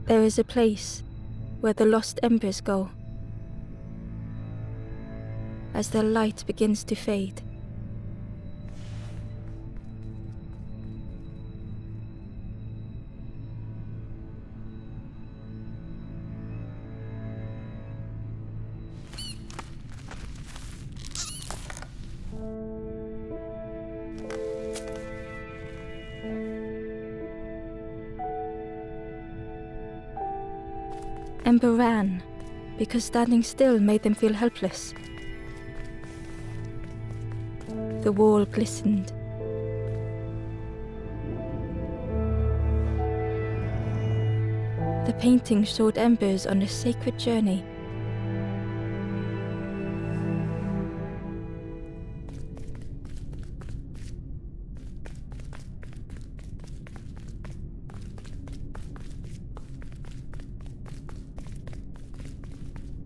There is a place where the lost embers go as their light begins to fade. Ember ran because standing still made them feel helpless. The wall glistened. The painting showed embers on a sacred journey.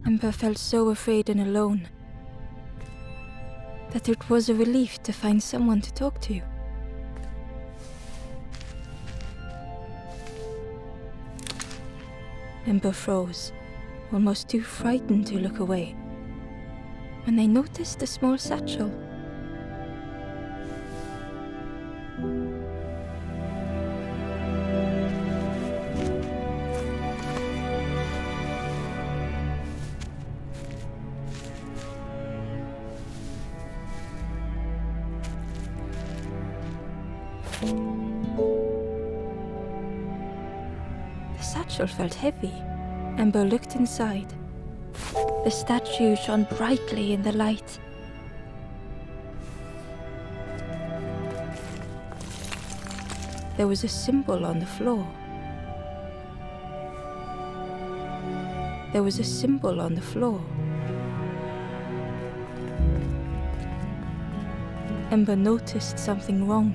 Ember felt so afraid and alone that it was a relief to find someone to talk to. Ember froze, almost too frightened to look away, when they noticed a small satchel. The satchel felt heavy. Ember looked inside. The statue shone brightly in the light. There was a symbol on the floor. There was a symbol on the floor. Ember noticed something wrong.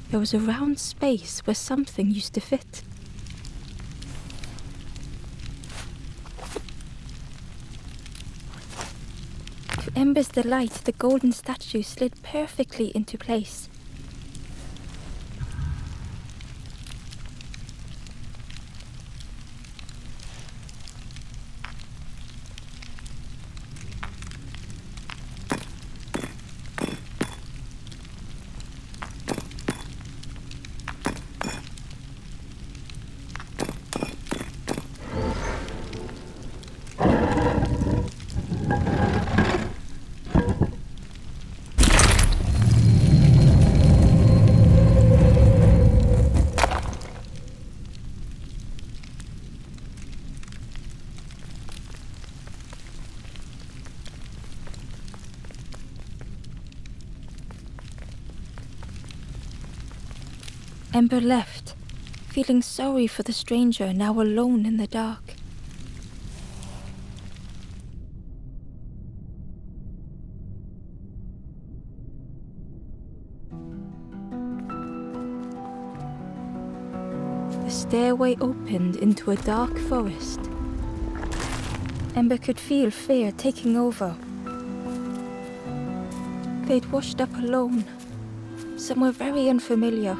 There was a round space where something used to fit. To Ember's delight, the golden statue slid perfectly into place. Ember left, feeling sorry for the stranger now alone in the dark. The stairway opened into a dark forest. Ember could feel fear taking over. They'd washed up alone, somewhere very unfamiliar.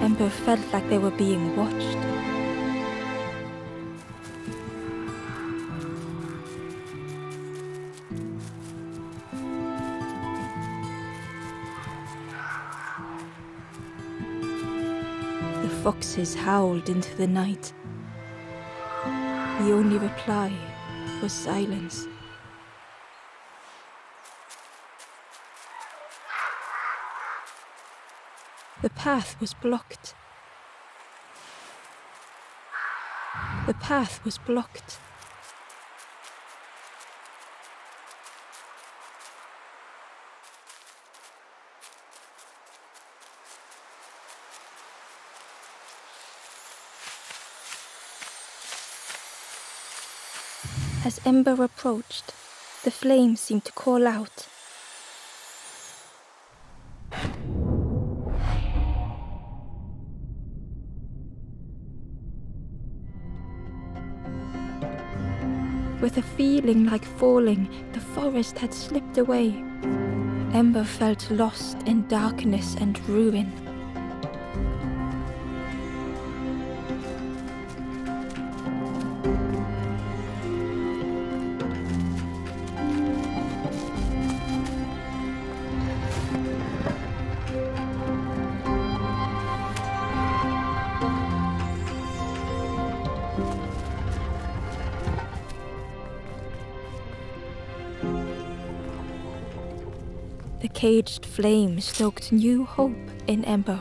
Ember felt like they were being watched. The foxes howled into the night. The only reply was silence. The path was blocked. The path was blocked. As Ember approached, the flame seemed to call out. With a feeling like falling, the forest had slipped away. Ember felt lost in darkness and ruin. The caged flame stoked new hope in Ember.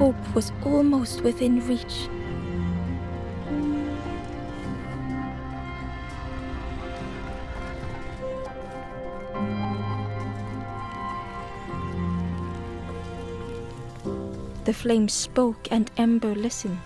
Hope was almost within reach. The flame spoke and Ember listened.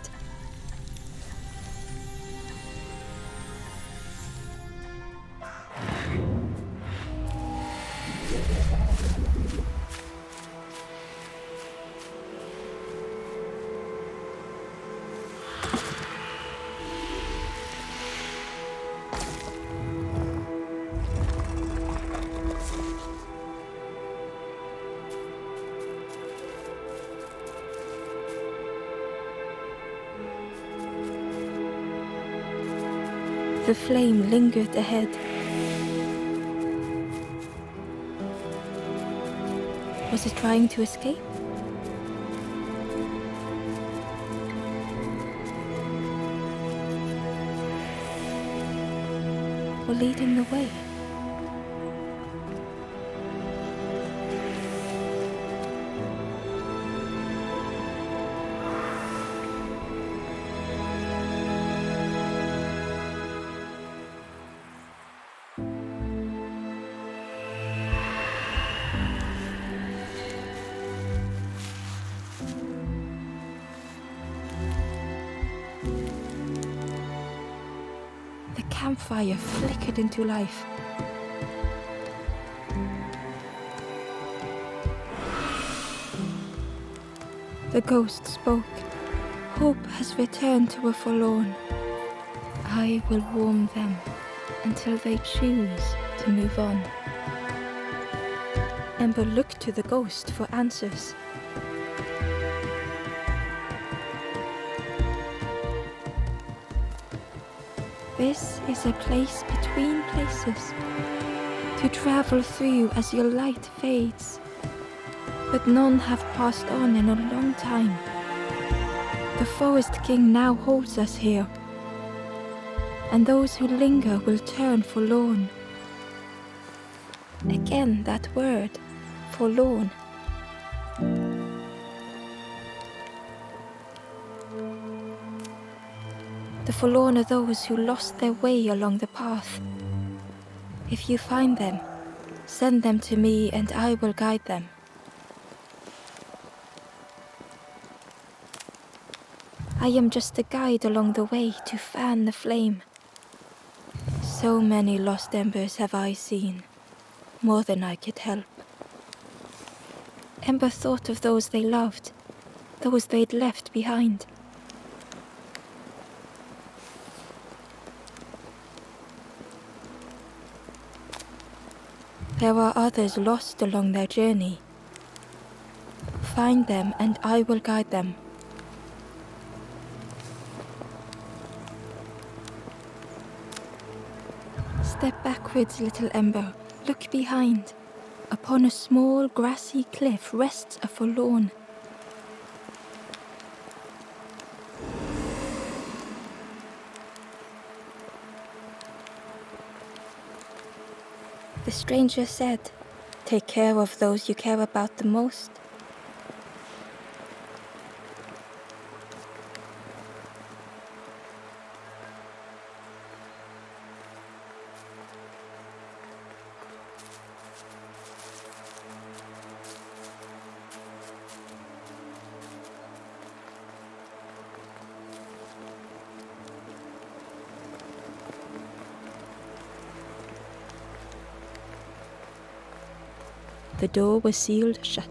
The flame lingered ahead. Was it trying to escape? Or leading the way? The campfire flickered into life. The ghost spoke. Hope has returned to a forlorn. I will warm them until they choose to move on. Ember looked to the ghost for answers. This is a place between places, to travel through as your light fades. But none have passed on in a long time. The Forest King now holds us here, and those who linger will turn forlorn. Again that word, forlorn. The forlorn are those who lost their way along the path. If you find them, send them to me and I will guide them. I am just a guide along the way to fan the flame. So many lost embers have I seen, more than I could help. Ember thought of those they loved, those they'd left behind. There are others lost along their journey. Find them and I will guide them. Step backwards, little Ember. Look behind. Upon a small grassy cliff rests a forlorn. The stranger said, "Take care of those you care about the most." The door was sealed shut.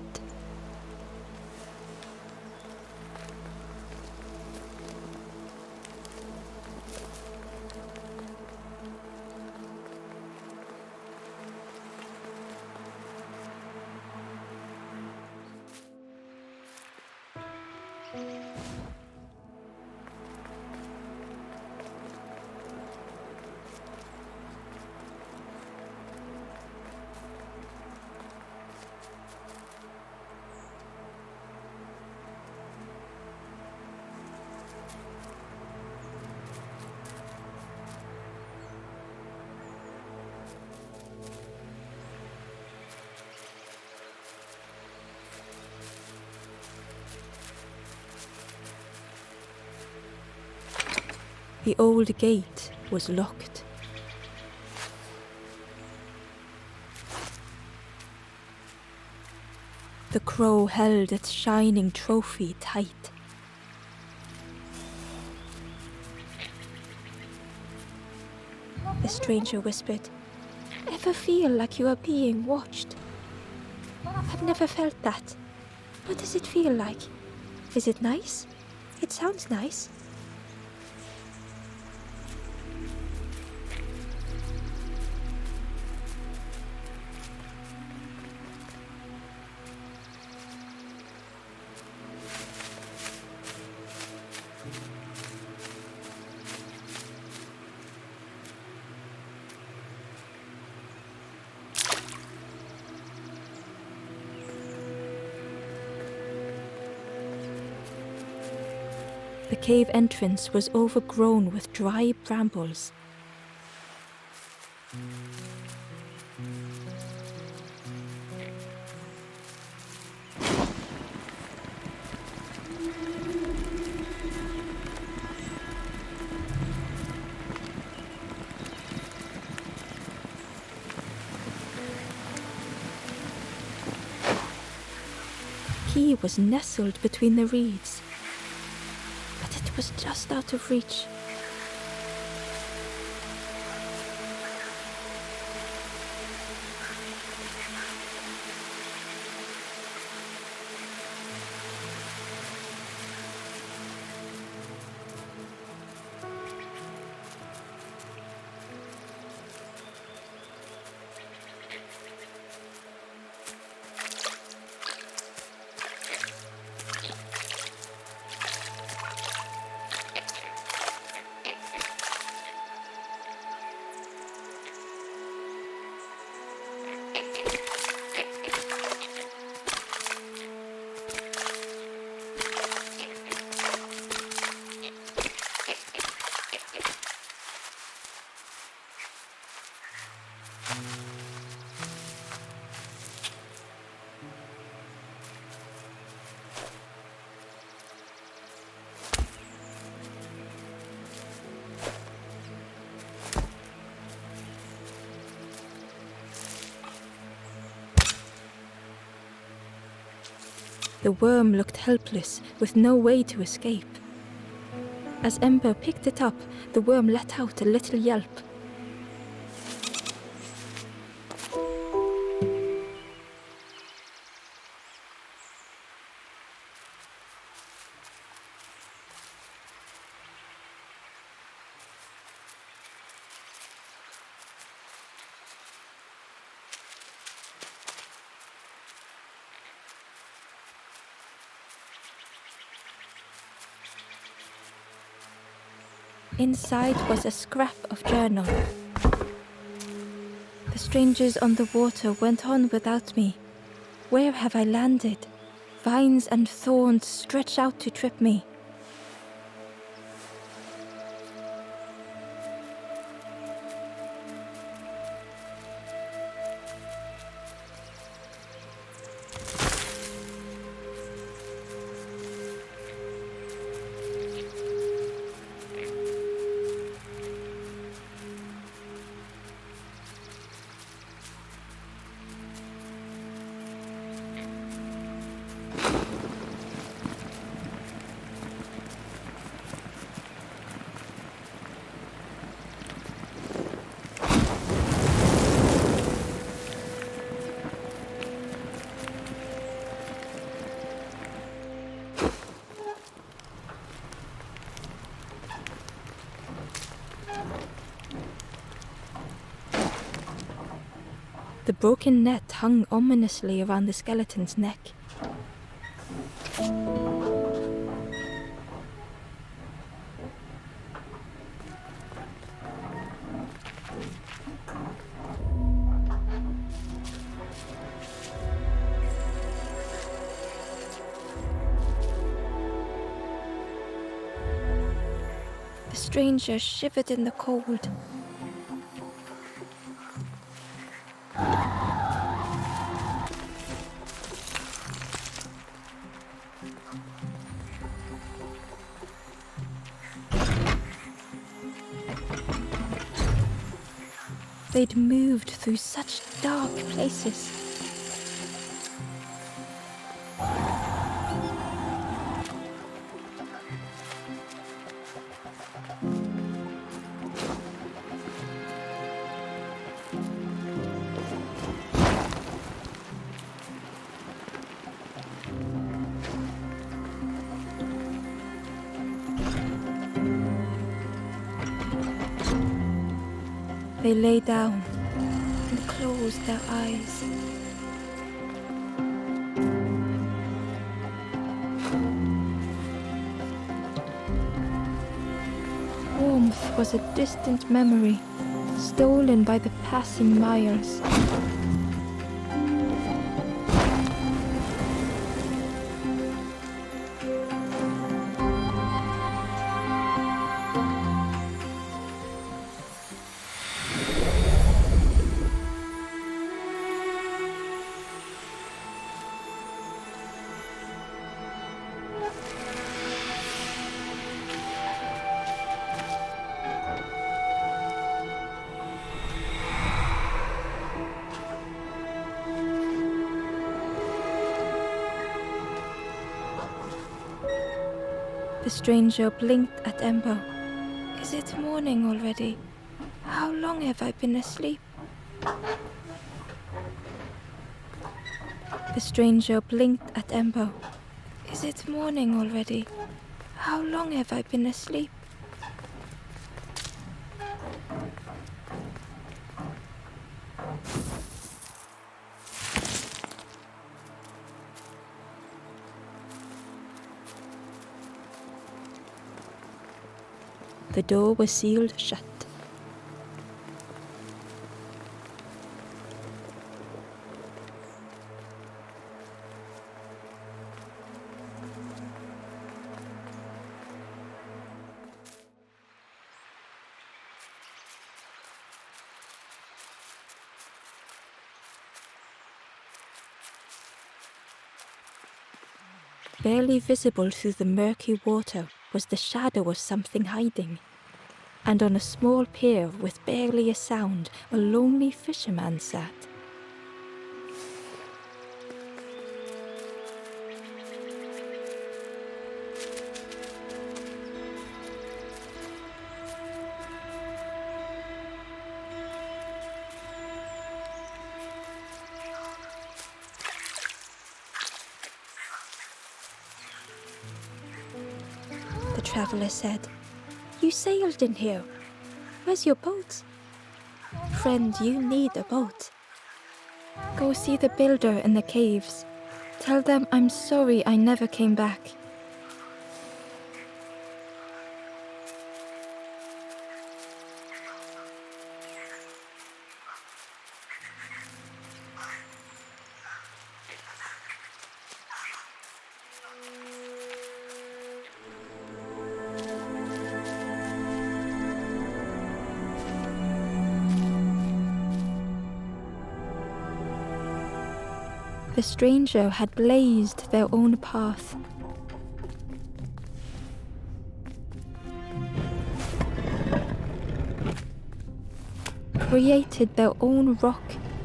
The old gate was locked. The crow held its shining trophy tight. The stranger whispered, "Ever feel like you are being watched?" "I've never felt that. What does it feel like? Is it nice? It sounds nice." The cave entrance was overgrown with dry brambles. The key was nestled between the reeds, but it was just out of reach. The worm looked helpless, with no way to escape. As Ember picked it up, the worm let out a little yelp. Inside was a scrap of journal. The strangers on the water went on without me. Where have I landed? Vines and thorns stretch out to trip me. The broken net hung ominously around the skeleton's neck. The stranger shivered in the cold. They'd moved through such dark places. They lay down and closed their eyes. Warmth was a distant memory, stolen by the passing miles. The stranger blinked at Ember. Is it morning already? How long have I been asleep? The stranger blinked at Ember. Is it morning already? How long have I been asleep? The door was sealed shut. Barely visible through the murky water was the shadow of something hiding. And on a small pier with barely a sound, a lonely fisherman sat. The traveler said, "You sailed in here. Where's your boat?" "Friend, you need a boat. Go see the builder in the caves. Tell them I'm sorry I never came back." The stranger had blazed their own path. Created their own rock,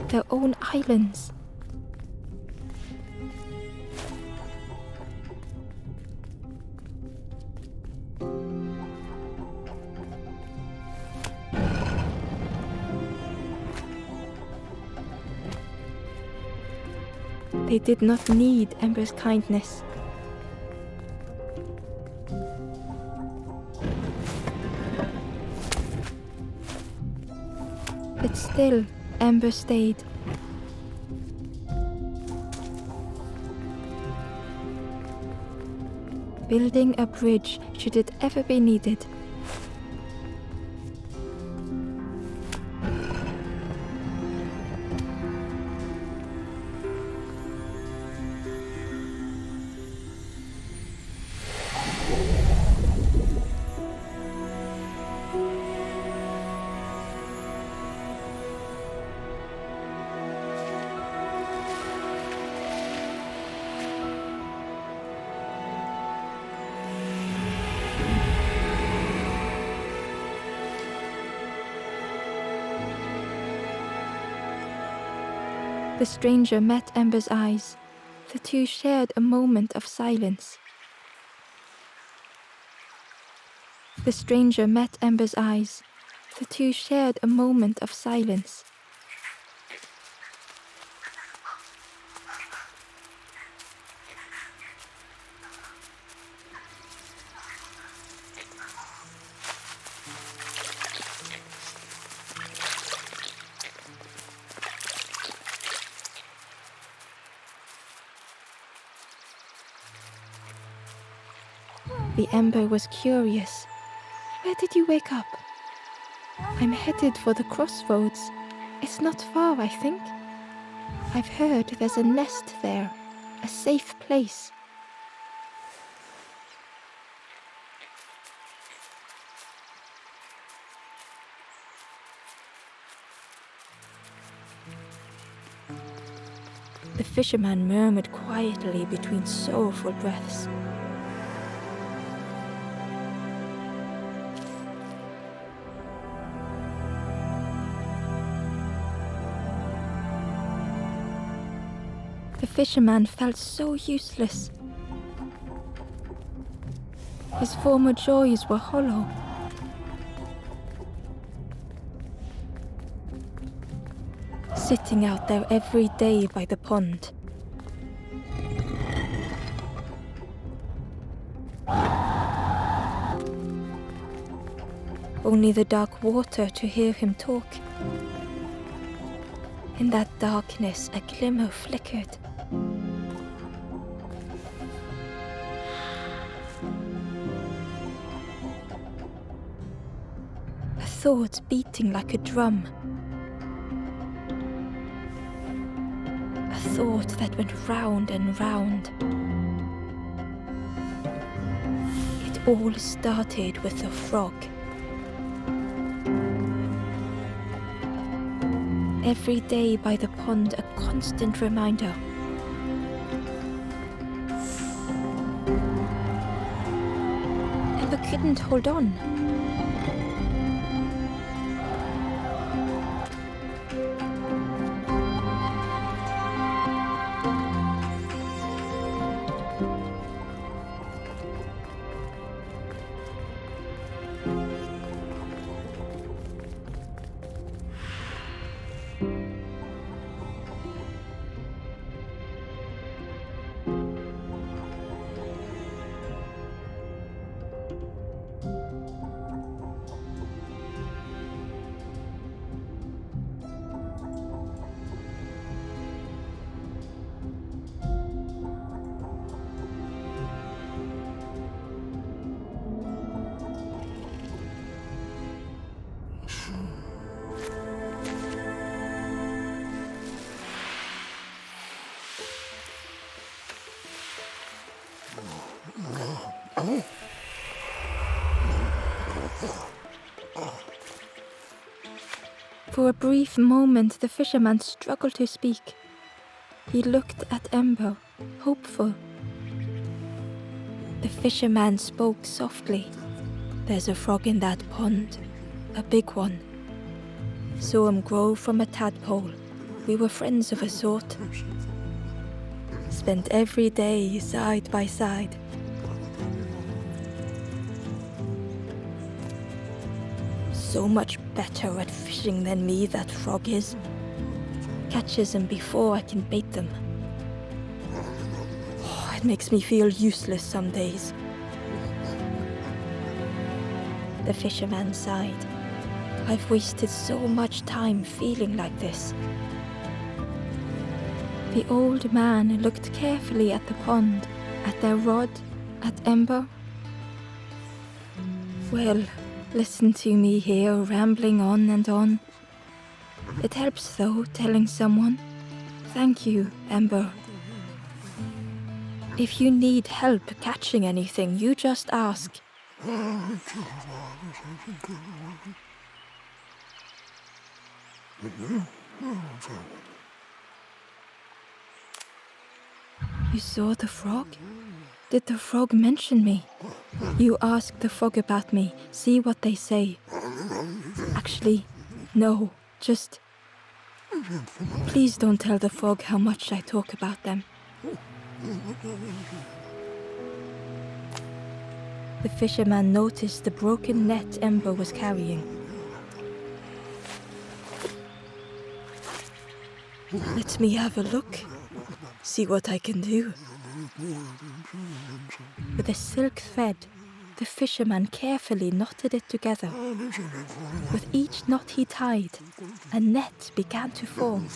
their own islands. They did not need Ember's kindness. But still, Ember stayed. Building a bridge should it ever be needed. The stranger met Ember's eyes. The two shared a moment of silence. The stranger met Ember's eyes. The two shared a moment of silence. The Ember was curious. Where did you wake up? I'm headed for the crossroads. It's not far, I think. I've heard there's a nest there, a safe place. The fisherman murmured quietly between sorrowful breaths. The fisherman felt so useless. His former joys were hollow. Sitting out there every day by the pond. Only the dark water to hear him talk. In that darkness, a glimmer flickered. A thought beating like a drum. A thought that went round and round. It all started with a frog. Every day by the pond, a constant reminder. Ember couldn't hold on. For a brief moment, the fisherman struggled to speak. He looked at Ember, hopeful. The fisherman spoke softly. "There's a frog in that pond, a big one. Saw him grow from a tadpole. We were friends of a sort. Spent every day side by side. So much better at fishing than me, that frog is. Catches them before I can bait them. Oh, it makes me feel useless some days." The fisherman sighed. "I've wasted so much time feeling like this." The old man looked carefully at the pond, at their rod, at Ember. "Well, listen to me here rambling on and on. It helps though, telling someone. Thank you, Ember. If you need help catching anything, you just ask." "You saw the frog? Did the frog mention me?" "You ask the frog about me, see what they say." "Actually, no, just... please don't tell the frog how much I talk about them." The fisherman noticed the broken net Ember was carrying. "Let me have a look, see what I can do." With a silk thread, the fisherman carefully knotted it together. With each knot he tied, a net began to form.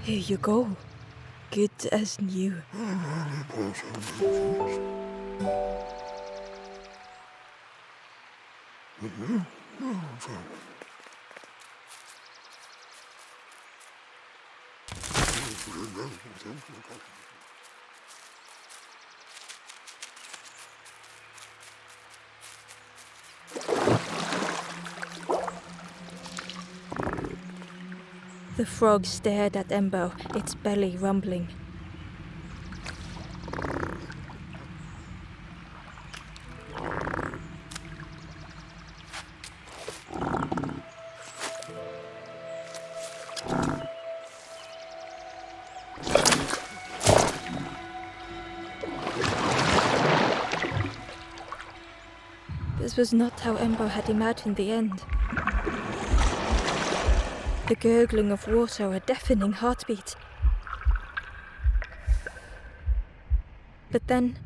"Here you go, good as new." The frog stared at Ember, its belly rumbling. This was not how Ember had imagined the end. The gurgling of water, a deafening heartbeat. But then...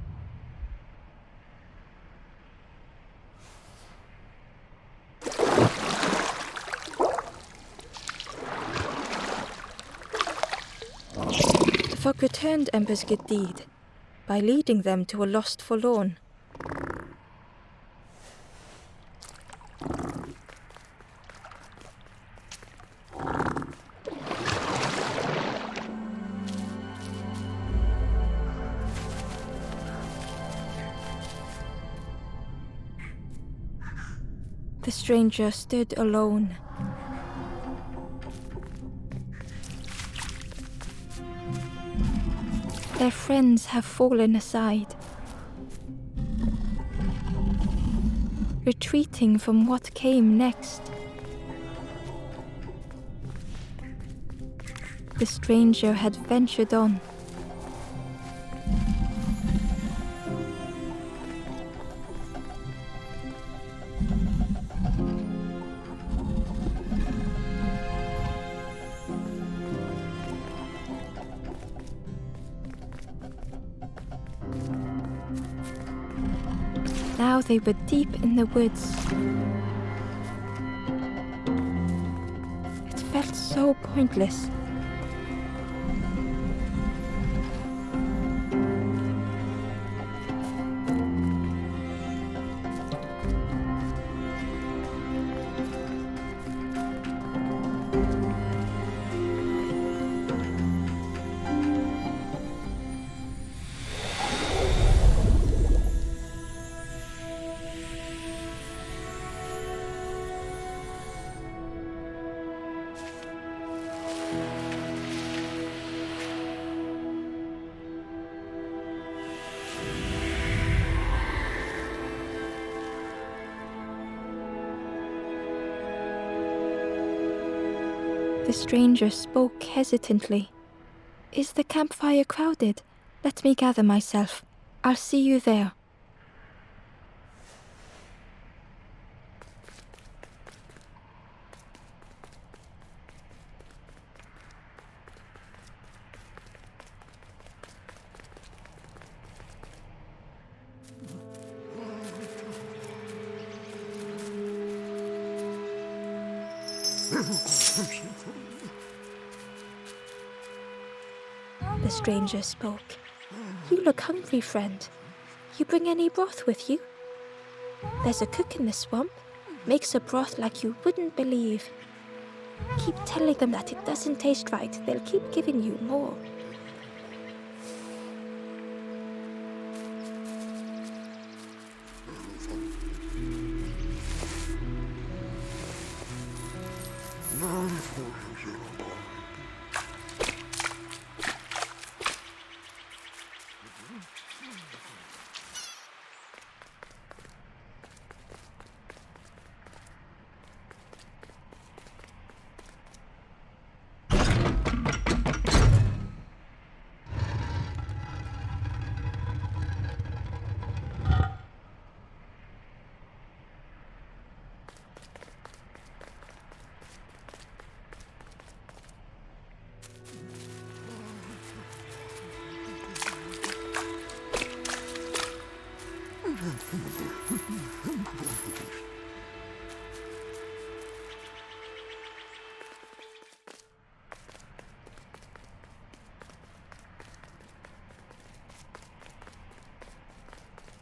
the frog returned Ember's good deed by leading them to a lost forlorn. The stranger stood alone. Their friends have fallen aside, retreating from what came next. The stranger had ventured on. Now they were deep in the woods. It felt so pointless. The stranger spoke hesitantly. Is the campfire crowded? Let me gather myself. I'll see you there. The stranger spoke. You look hungry, friend. You bring any broth with you? There's a cook in the swamp. Makes a broth like you wouldn't believe. Keep telling them that it doesn't taste right. They'll keep giving you more.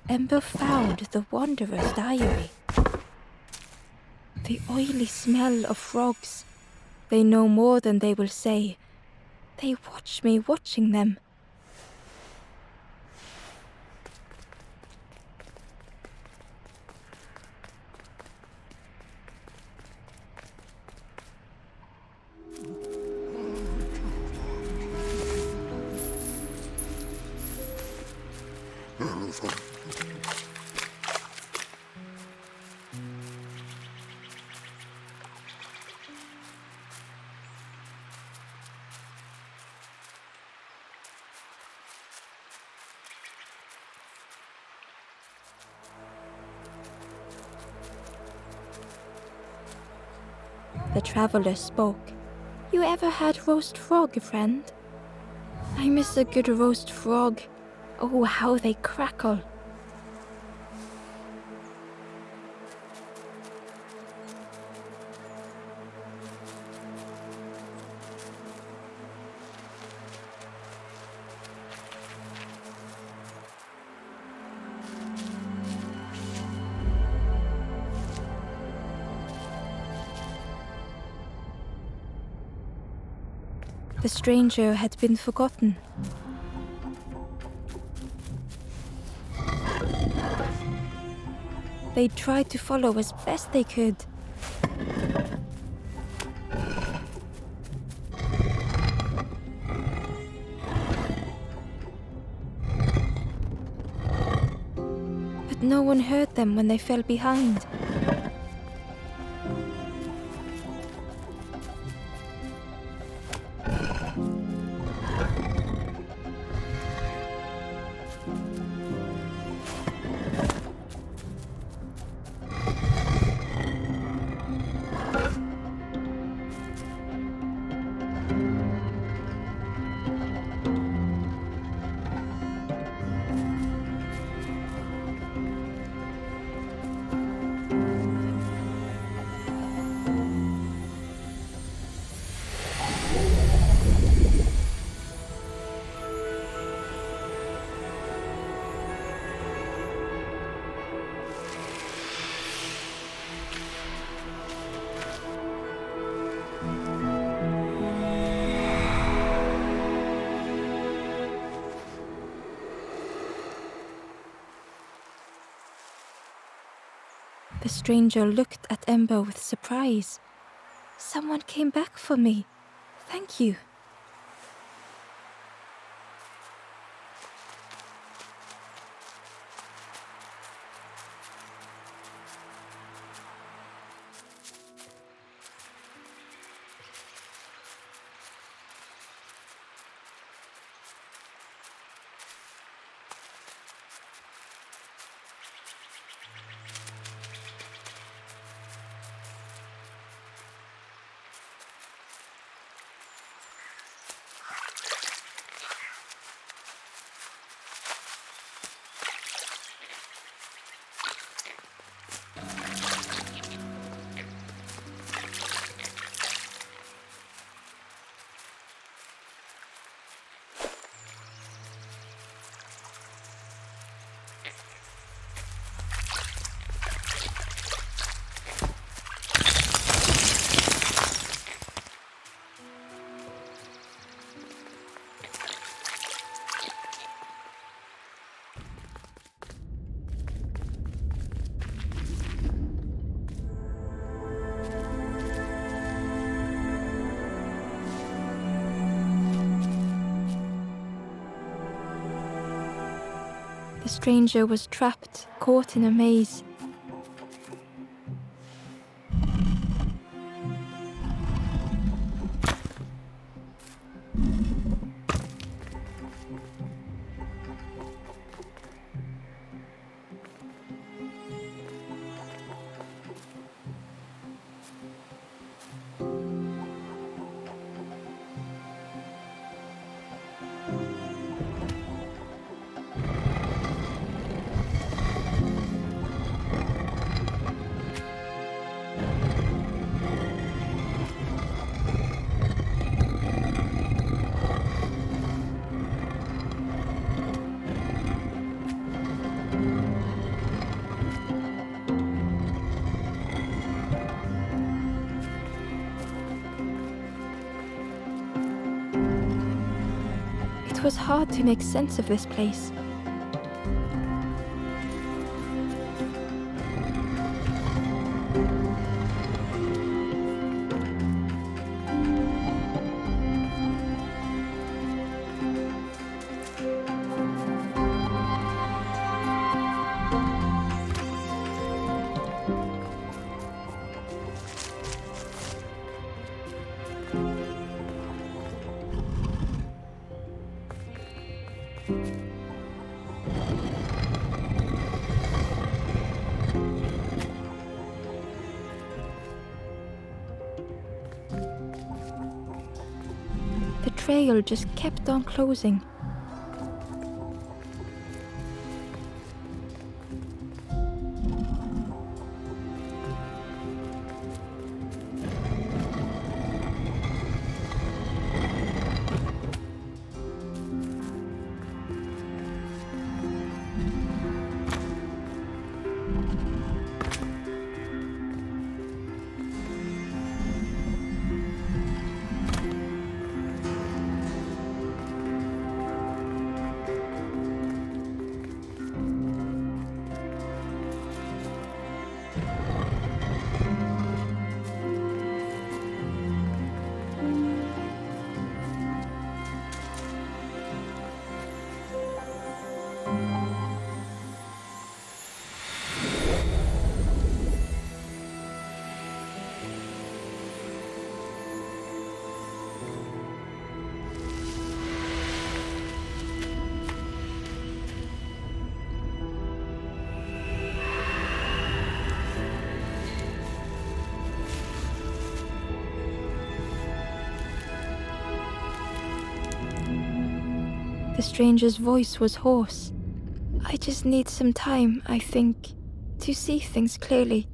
Ember found the Wanderer's diary. The oily smell of frogs. They know more than they will say. They watch me watching them. The traveler spoke. You ever had roast frog, friend? I miss a good roast frog. Oh, how they crackle. The stranger had been forgotten. They tried to follow as best they could. But no one heard them when they fell behind. The stranger looked at Ember with surprise. Someone came back for me. Thank you. The stranger was trapped, caught in a maze. It was hard to make sense of this place. The trail just kept on closing. The stranger's voice was hoarse. I just need some time, I think, to see things clearly.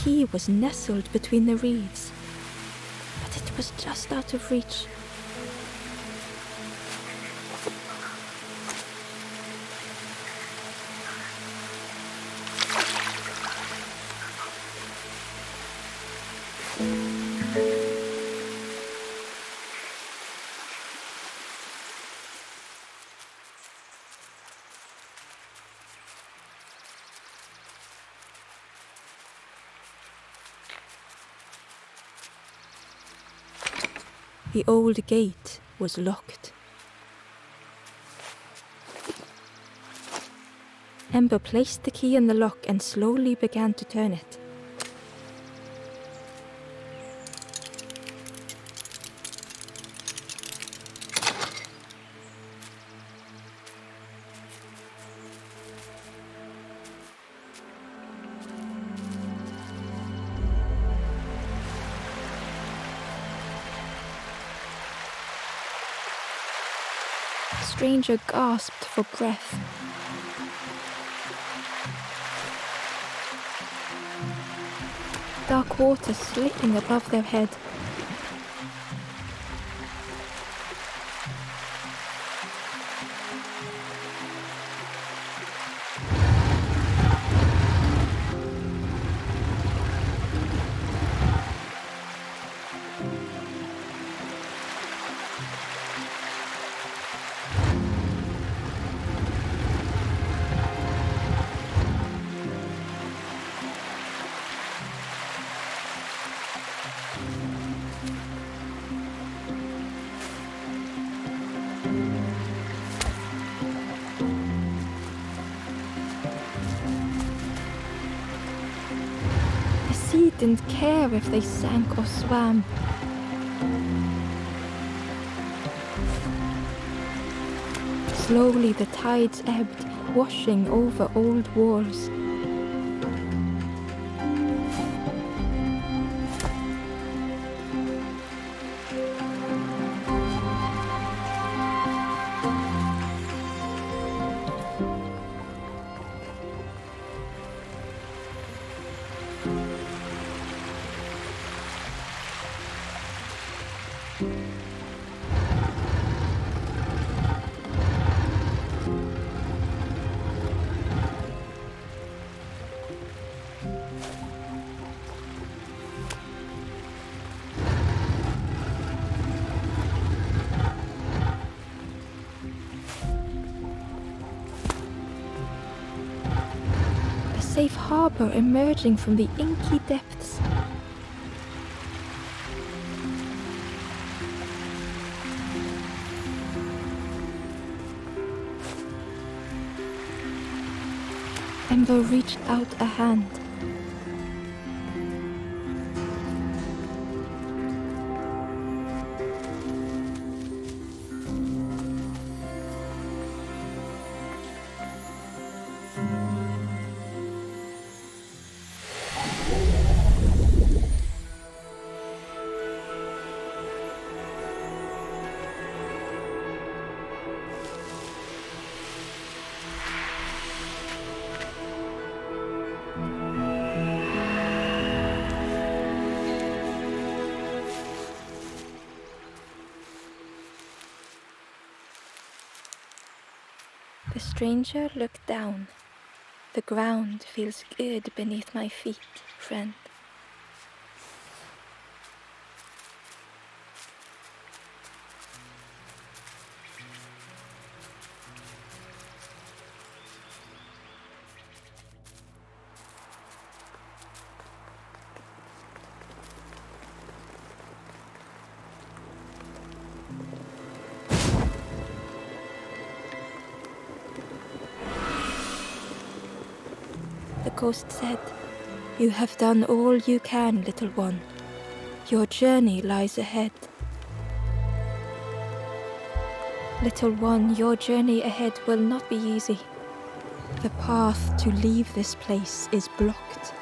The key was nestled between the reeds, but it was just out of reach. The old gate was locked. Ember placed the key in the lock and slowly began to turn it. stranger gasped for breath. Dark water slipping above their head. The sea didn't care if they sank or swam. Slowly the tides ebbed, washing over old walls. A safe harbor emerging from the inky depths. Ember reached out a hand. The stranger looked down. The ground feels good beneath my feet, friend. The ghost said, "You have done all you can, little one. Your journey lies ahead." Little one, your journey ahead will not be easy. The path to leave this place is blocked.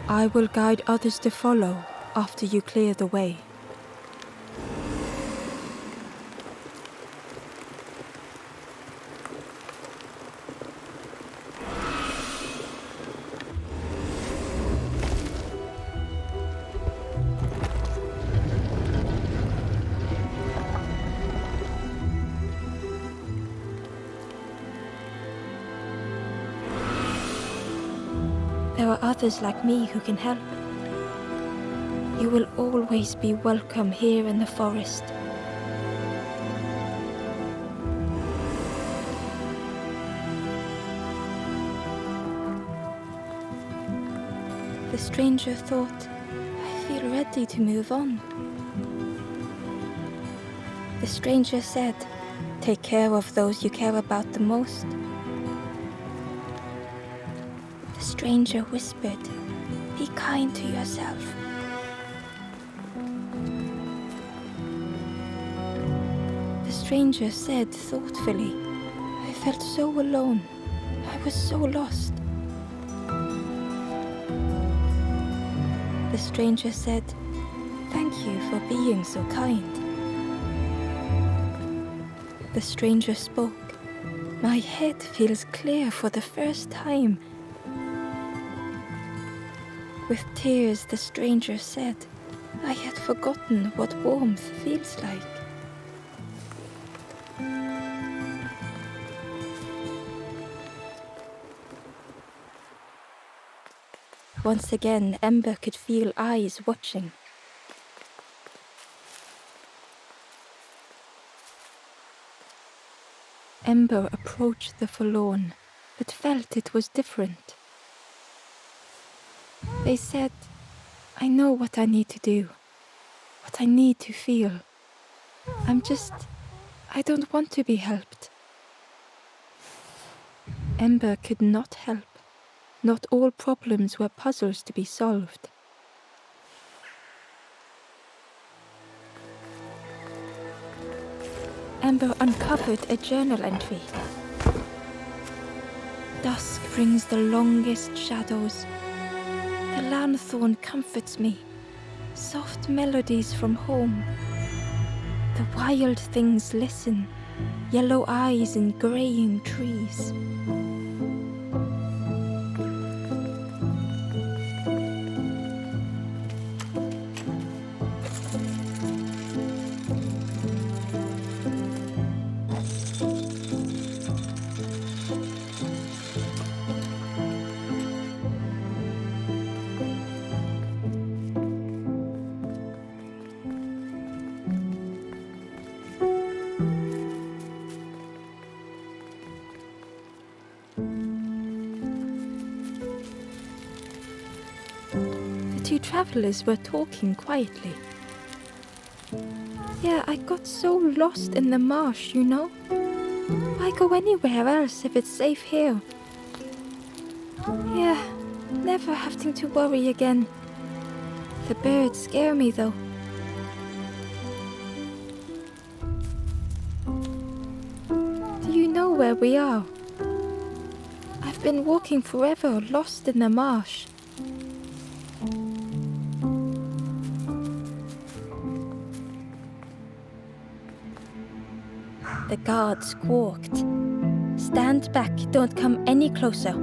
I will guide others to follow after you clear the way. There are others like me who can help. You will always be welcome here in the forest. The stranger thought, "I feel ready to move on." The stranger said, "Take care of those you care about the most." The stranger whispered, "Be kind to yourself." The stranger said thoughtfully, "I felt so alone. I was so lost." The stranger said, "Thank you for being so kind." The stranger spoke. My head feels clear for the first time. With tears, the stranger said, I had forgotten what warmth feels like. Once again, Ember could feel eyes watching. Ember approached the forlorn, but felt it was different. They said, I know what I need to do, what I need to feel. I don't want to be helped. Ember could not help. Not all problems were puzzles to be solved. Ember uncovered a journal entry. Dusk brings the longest shadows. The lanthorn comforts me. Soft melodies from home. The wild things listen. Yellow eyes in graying trees. The two travelers were talking quietly. Yeah, I got so lost in the marsh, you know? Why go anywhere else if it's safe here? Yeah, never having to worry again. The birds scare me though. Do you know where we are? I've been walking forever, lost in the marsh. The guard squawked. Stand back, don't come any closer.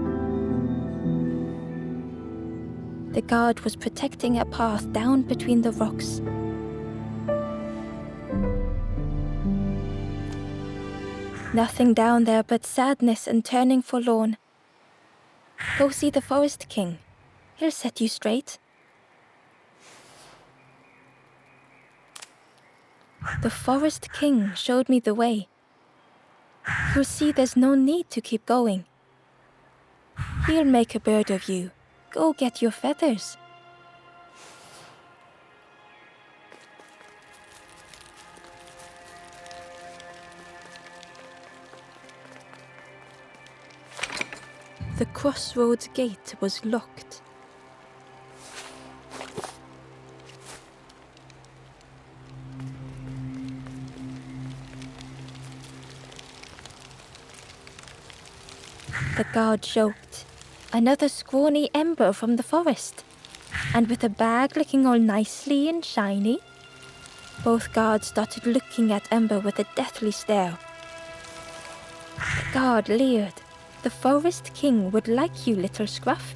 The guard was protecting a path down between the rocks. Nothing down there but sadness and turning forlorn. Go see the Forest King. He'll set you straight. The Forest King showed me the way. You'll see there's no need to keep going. He'll make a bird of you. Go get your feathers. The crossroads gate was locked. The guard joked. Another scrawny Ember from the forest. And with a bag looking all nicely and shiny. Both guards started looking at Ember with a deathly stare. The guard leered. The Forest King would like you, little scruff.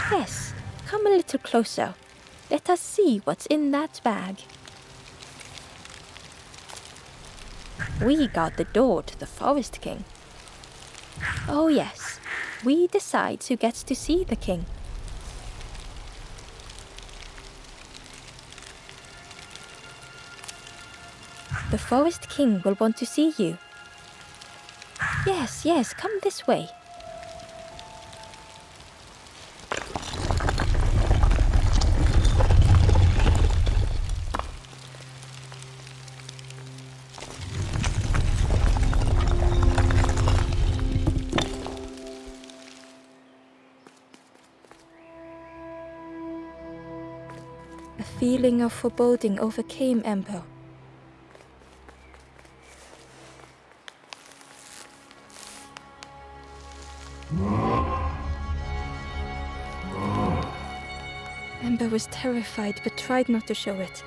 Yes, come a little closer. Let us see what's in that bag. We guard the door to the Forest King. Oh yes, we decide who gets to see the king. The Forest King will want to see you. Yes, come this way. A feeling of foreboding overcame Ember. Ember was terrified but tried not to show it.